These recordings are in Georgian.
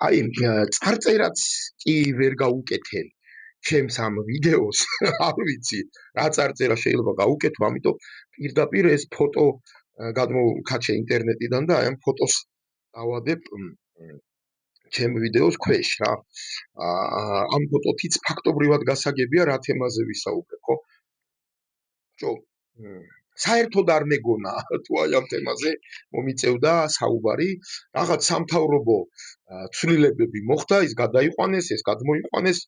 აი წარწერაც კი ვერ გაუკეთე ჩემს ამ ვიდეოს არ ვიცი რა წარწერა შეიძლება გაუკეთო ამიტომ პირდაპირ ეს ფოტო გადმოვქაჩე ინტერნეტიდან და აი ამ ფოტოს დავადებ ჩემ ვიდეოს ქვეშ რა ამ ფოტოთიც ფაქტობრივად გასაგებია რა თემაზე ვისაუბრებ ხო საერთოდ არ მეგონა თუ აი ამ თემაზე მომიწევდა საუბარი რაღაც სამთავრობო ცვლილებები მოხდა ის გადაიყვანეს ეს გადმოიყვანეს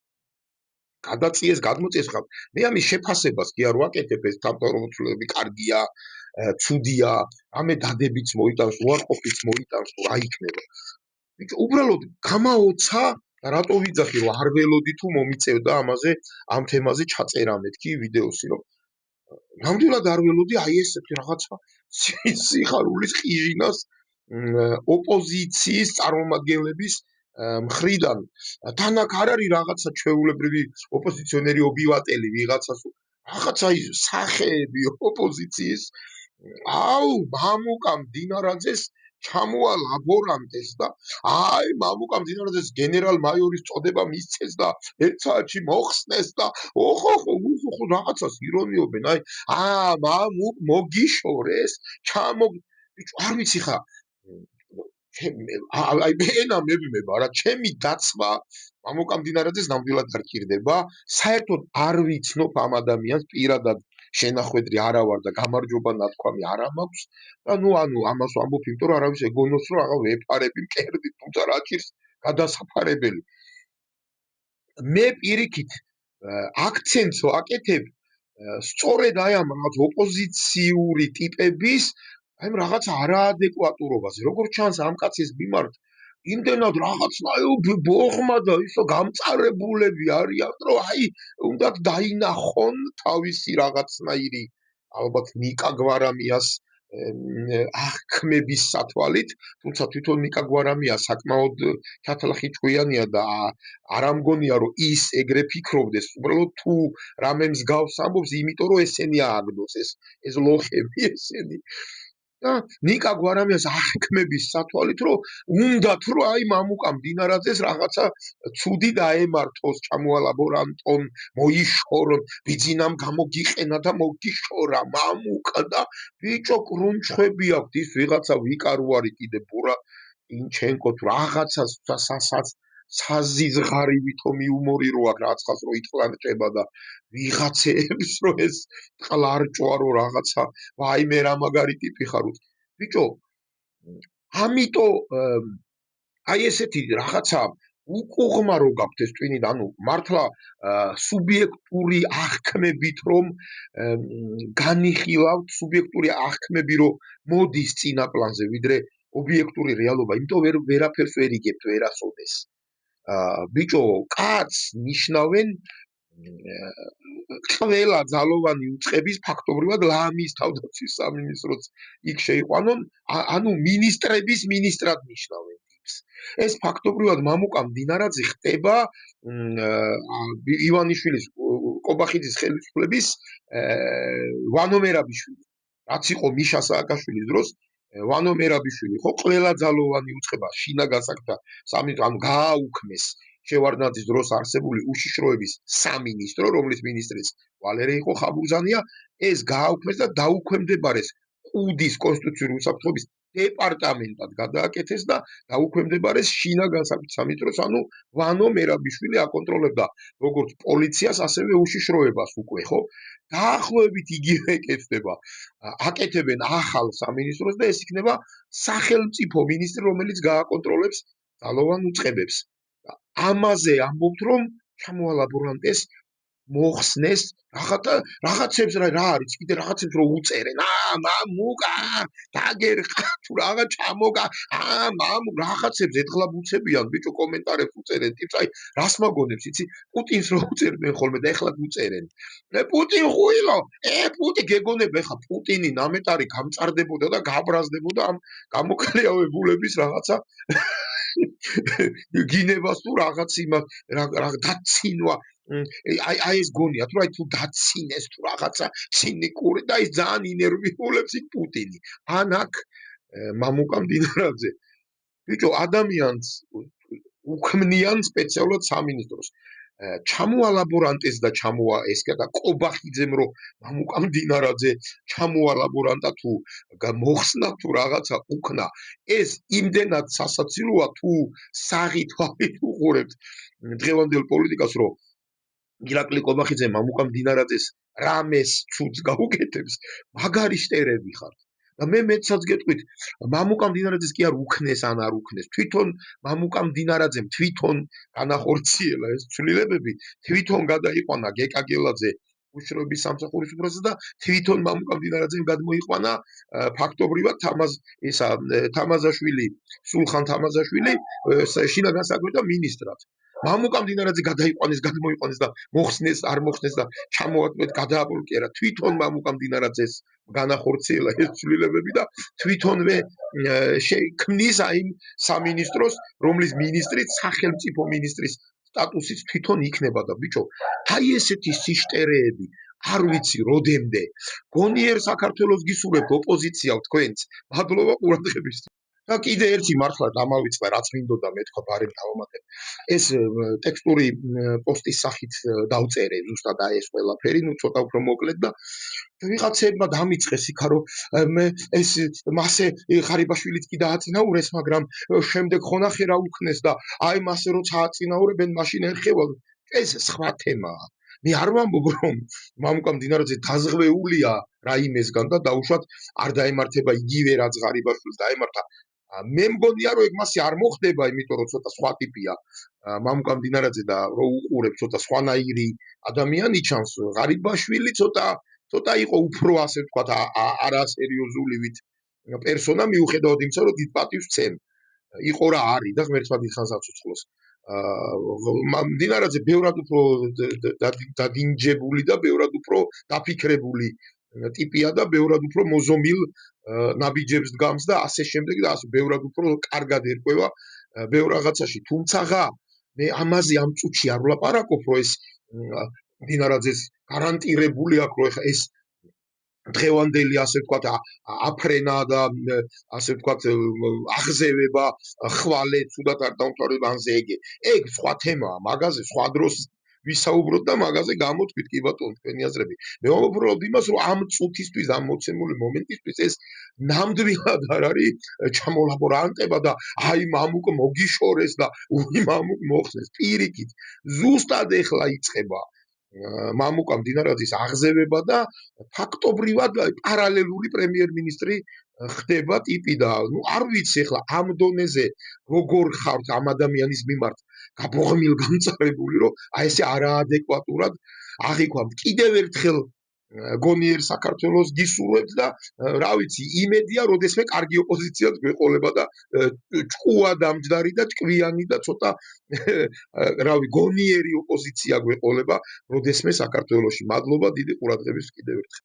გადაწიეს გადმოწიეს ხარ მე ამის შეფასებას კი არ ვაკეთებ ეს სამთავრობო ცვლილებები კარგია ცუდია ამე დადებიც მოიტანს უარყოფით მოიტანს რა იქნება ბიჭო უბრალოდ გამაოცა რატო ვიძახი რომ არ ველოდი თუ მომიწევდა ამაზე ამ თემაზე ჩაწერა მეთქი ვიდეოსი რომ ნამდვილად არ ველოდი აი ესეთი რაღაცა სიხარულის ყიჟინას ოპოზიციის წარმომადგენლების მხრიდან თანაკ არ არის რაღაცა ჩვეულებრივი ოპოზიციონერი ობივატელი ვიღაცას რაღაცა ის სახეები ოპოზიციის აუ მამუკა მდინარაძეს ჩამოა ლაბორანტეს და აი მამუკა მდინარაძეს გენერალ-მაიორის წოდება მისცეს და ერთ საათში მოხსნეს და ოხო რაღაცას ირონიობენ აი მამუკ მოგიშორეს ჩამო ბიჭო არ ვიცი ხა აი მენა მებმება რა ჩემი დაცვა მამუკა მდინარაძეს ნამდვილად არ ჭირდება საერთოდ არ ვიცნობ ამ ადამიანს პირადად შენახვედრი არა ვარ და გამარჯობა ნათქვამი არა მაქვს და ნუ ანუ ამას ვამბობ იმიტომ რომ არავის ეგონოს რომ აღარ ვეფარები მკერდი თუმცა რა ჭირს გადასაფარებელი მე პირიქით აქცენტს ვაკეთებ სწორედ აი ამ რაღაც ოპოზიციური ტიპების აი რაღაც არაადეკვატურობაზე როგორც ჩანს ამ კაცის მიმართ იმდენად რაღაცნაირ ბოღმა და ისო გამწარებულები არიან რომ აი უნდათ დაინახონ თავისი რაღაცნაირი ალბათ ნიკა გვარამიას აღქმების სათვალით თუმცა თვითონ ნიკა გვარამია საკმაოდ ჩათლახი ჭკვიანია და არ ამგონია რომ ის ეგრე ფიქრობდეს უბრალოდ თუ რამე მსგავს ამბობს იმიტომ რომ ესენი ააგდოს ეს ლოხები ესენი და ნიკა გვარამიას აღქმების სათვალით რომ უნდათ რომ აი მამუკა მდინარაძეს რაღაცა ცუდი დაემართოს ჩამოალაბორანტონ მოიშორონ ბიძინამ გამოგიყენა და მოგიშორა მამუკა და ბიჭო კრუნჩხვები აქვს ის ვიღაცა ვიკარუარი კიდე ბურა ინჩენკო თუ რაღაცას საზიზღარივითო მიუმორი რო აქვს რაღაცას რო იტყლანჭება და ვიღაცებს რო ეს ყლარჭვა რო რაღაცა ვაიმე რა მაგარი ტიპი ხარ ბიჭო ამიტომ აი ესეთი რაღაცა უკუღმა რო გაქვთ ეს ტვინი ანუ მართლა სუბიექტური აღქმებით რომ განიხილავთ სუბიექტური აღქმები რომ მოდის წინა პლანზე ვიდრე ობიექტური რეალობა იმიტომ ვერაფერს ვერ იგებთ ვერასოდეს ბიჭო კაც ნიშნავენ ყველა ძალოვანი უწყების ფაქტობრივად ლამის თავდაცვის სამინისტროც იქ შეიყვანონ ანუ მინისტრების მინისტრად ნიშნავენ ეს ფაქტობრივად მამუკა მდინარაძე ხდება ივანიშვილის კობახიძის ხელისუფლების ვანო მერაბიშვილი რაც იყო მიშა სააკაშვილის დროს ვანო მერაბიშვილი ხო ყველა ძალოვანი უწყება შინა გასაკთა ანუ გააუქმეს შევარდნაძის დროს არსებული უშიშროების სამინისტრო რომლის მინისტრიც ვალერე იყო ხაბურზანია ეს გააუქმეს და დაუქვემდებარეს ყუდის კონსტიტუციური უსაფრთხოების დეპარტამენტად გადააკეთეს და დაუქვემდებარეს შინა გასაკთა სამინისტროს ანუ ვანო მერაბიშვილი აკონტროლებდა როგორც პოლიციას ასევე უშიშროებას უკვე ხო დაახლოებით იგივე ეკეთება აკეთებენ ახალ სამინისტროს და ეს იქნება სახელმწიფო მინისტრი რომელიც გააკონტროლებს ძალოვან უწყებებს ამაზე ამბობთ რომ ჩამოალაბორანტეს მოხსნეს რაღაცებს რა არის კიდე რაღაცებს რო უწერენ მამუკა დაგერხა თუ რაღაც ჩამოგა მამუ რაღაცებს ეთხლაბუცებიან ბიჭო კომენტარებს უწერენ ტიპს აი რას მაგონებს იცი პუტინს რო უწერდნენ ხოლმე და ეხლა უწერენ პუტინ ხუილო პუტი გეგონება ეხლა პუტინი ნამეტარი გამწარდებოდა და გაბრაზდებოდა ამ გამოკლეავებულების რაღაცა გინებას თუ რაღაც იმას რა დაცინვა აი ეს გონია თუ აი თუ დაცინეს თუ რაღაცა ცინიკური და ის ძალიან ინერვიულებს იქ პუტინი ან აქ მამუკა მდინარაძე ბიჭო ადამიანს უქმნიან სპეციალურად სამინისტროს. ჩამოალაბორანტეს და ჩამოა ესკა და კობახიძემ რომ მამუკამ დინარაძე ჩამოალაბორანტა თუ მოხსნა თუ რაღაცა უკნა ეს იმდენად სასაცილოა თუ საღი თვალით უყურებთ დღევანდელ პოლიტიკას რომ ირაკლი კობახიძე მამუკამ დინარაძეს რამეს ცუდს გაუკეთებს მაგარი შტერები ხართ და მე მეცაც გეტყვით მამუკამ დინარაძეს კი არ უქნეს ან არ უქნეს თვითონ მამუკამ დინარაძემ თვითონ განახორციელა ეს ცვლილებები თვითონ გადაიყვანა გეკაგელაძე უშროების სამსახურის უფროსად და თვითონ მამუკამ დინარაძემ გადმოიყვანა ფაქტობრივად თამაზაშვილი სულხან თამაზაშვილი შინაგან საქმეთა მინისტრად მამუკამ დინარაძე გადმოიყვანეს და მოხსნეს არ მოხსნეს და ჩამოატვეთ გადააბლოკირა თვითონ მამუკამ დინარაძეს განახორციელა ეს ცვლილებები და თვითონვე ქმნის აიმ სამინისტროს რომლის მინისტრიც სახელმწიფო მინისტრის სტატუსით თვითონ იქნება და ბიჭო აი ესეთი სიშტერეები არ ვიცი როდემდე გონიერ საქართველოს გისურვებთ ოპოზიციაო თქვენც მადლობა ყურადღებისთვის და კიდე ერთი მართლა დამავიწყდა რაც მინდოდა მე თქვა ბარემ დავამატებ ეს ტექსტური პოსტის სახით დავწერე ზუსტად აი ეს ყველაფერი ნუ ცოტა უფრო მოკლედ და ვიღაცებმა დამიწყეს იქა რომ ეს მასე ხარიბაშვილიც კი დააწინაურეს მაგრამ შემდეგ ხონახე რა უქნეს და აი მასე როცა აწინაურებენ მაშინ ერხევა ეს სხვა თემაა მე არ ვამბობ რომ მამუკამ დინარაძე დაზღვეულია რაიმესგან და დაუშვათ არ დაემართება იგივე რაც ხარიბაშვილს დაემართა მე მგონია რომ ეგ მასე არ მოხდება იმიტომ რომ ცოტა სხვა ტიპია მამუკამ დინარაძე და რო უყურებ ცოტა სხვანაირი ადამიანი ჩანს ხარიბაშვილი ცოტა იყო უფრო ასე ვთქვათ არასერიოზულივით პერსონა მიუხედავად იმისა რომ დიდ პატივს ცემ იყო რა არის და ღმერთმა დიდხანს აცოცხლოს დინარაძე ბევრად უფრო დადინჯებული და ბევრად უფრო დაფიქრებული ტიპია და ბევრად უფრო მოზომილ ნაბიჯებს დგამს და ასე შემდეგ და ასე ბევრად უფრო კარგად ერკვევა ბევრ რაღაცაში თუმცაღა მე ამაზე ამ წუთში არ ვლაპარაკობ რომ ეს დინარაძეს გარანტირებული აქვს რომ ეს დღევანდელი ასე ვთქვათ აფრენა და ასე ვთქვათ აღზევება ხვალე თუდად არ დამთავრდება ანზე ეგ სხვა თემაა მაგაზე სხვა დროს ვისაუბროთ და მაგაზე გამოთქვით კი ბატონო თქვენი აზრები მე ვამბობ იმას რომ ამ წუთისთვის ამ მოცემული მომენტისთვის ეს ნამდვილად არ არის ჩამოლაბორანტება და აი მამუკ მოგიშორეს და უი მამუკ მოხსნეს პირიქით ზუსტად ეხლა იწყება მამუკამ დინარაძის აღზევება და ფაქტობრივად პარალელური პრემიერ-მინისტრი ხდება ტიპი და ნუ არ ვიცი ეხლა ამ დონეზე როგორ ხართ ამ ადამიანის მიმართ გაბოღმილ გამწარებული რომ აი ესე არაადეკვატურად აღიქვამთ კიდევ ერთხელ გონიერ საქართველოს გისურვებთ და რა ვიცი იმედია როდესმე კარგი ოპოზიციაც გვეყოლება და ჭკუა დამჯდარი და ჭკვიანი და ცოტა რავი გონიერი ოპოზიცია გვეყოლება როდესმე საქართველოში მადლობა დიდი ყურადღების კიდევ ერთხელ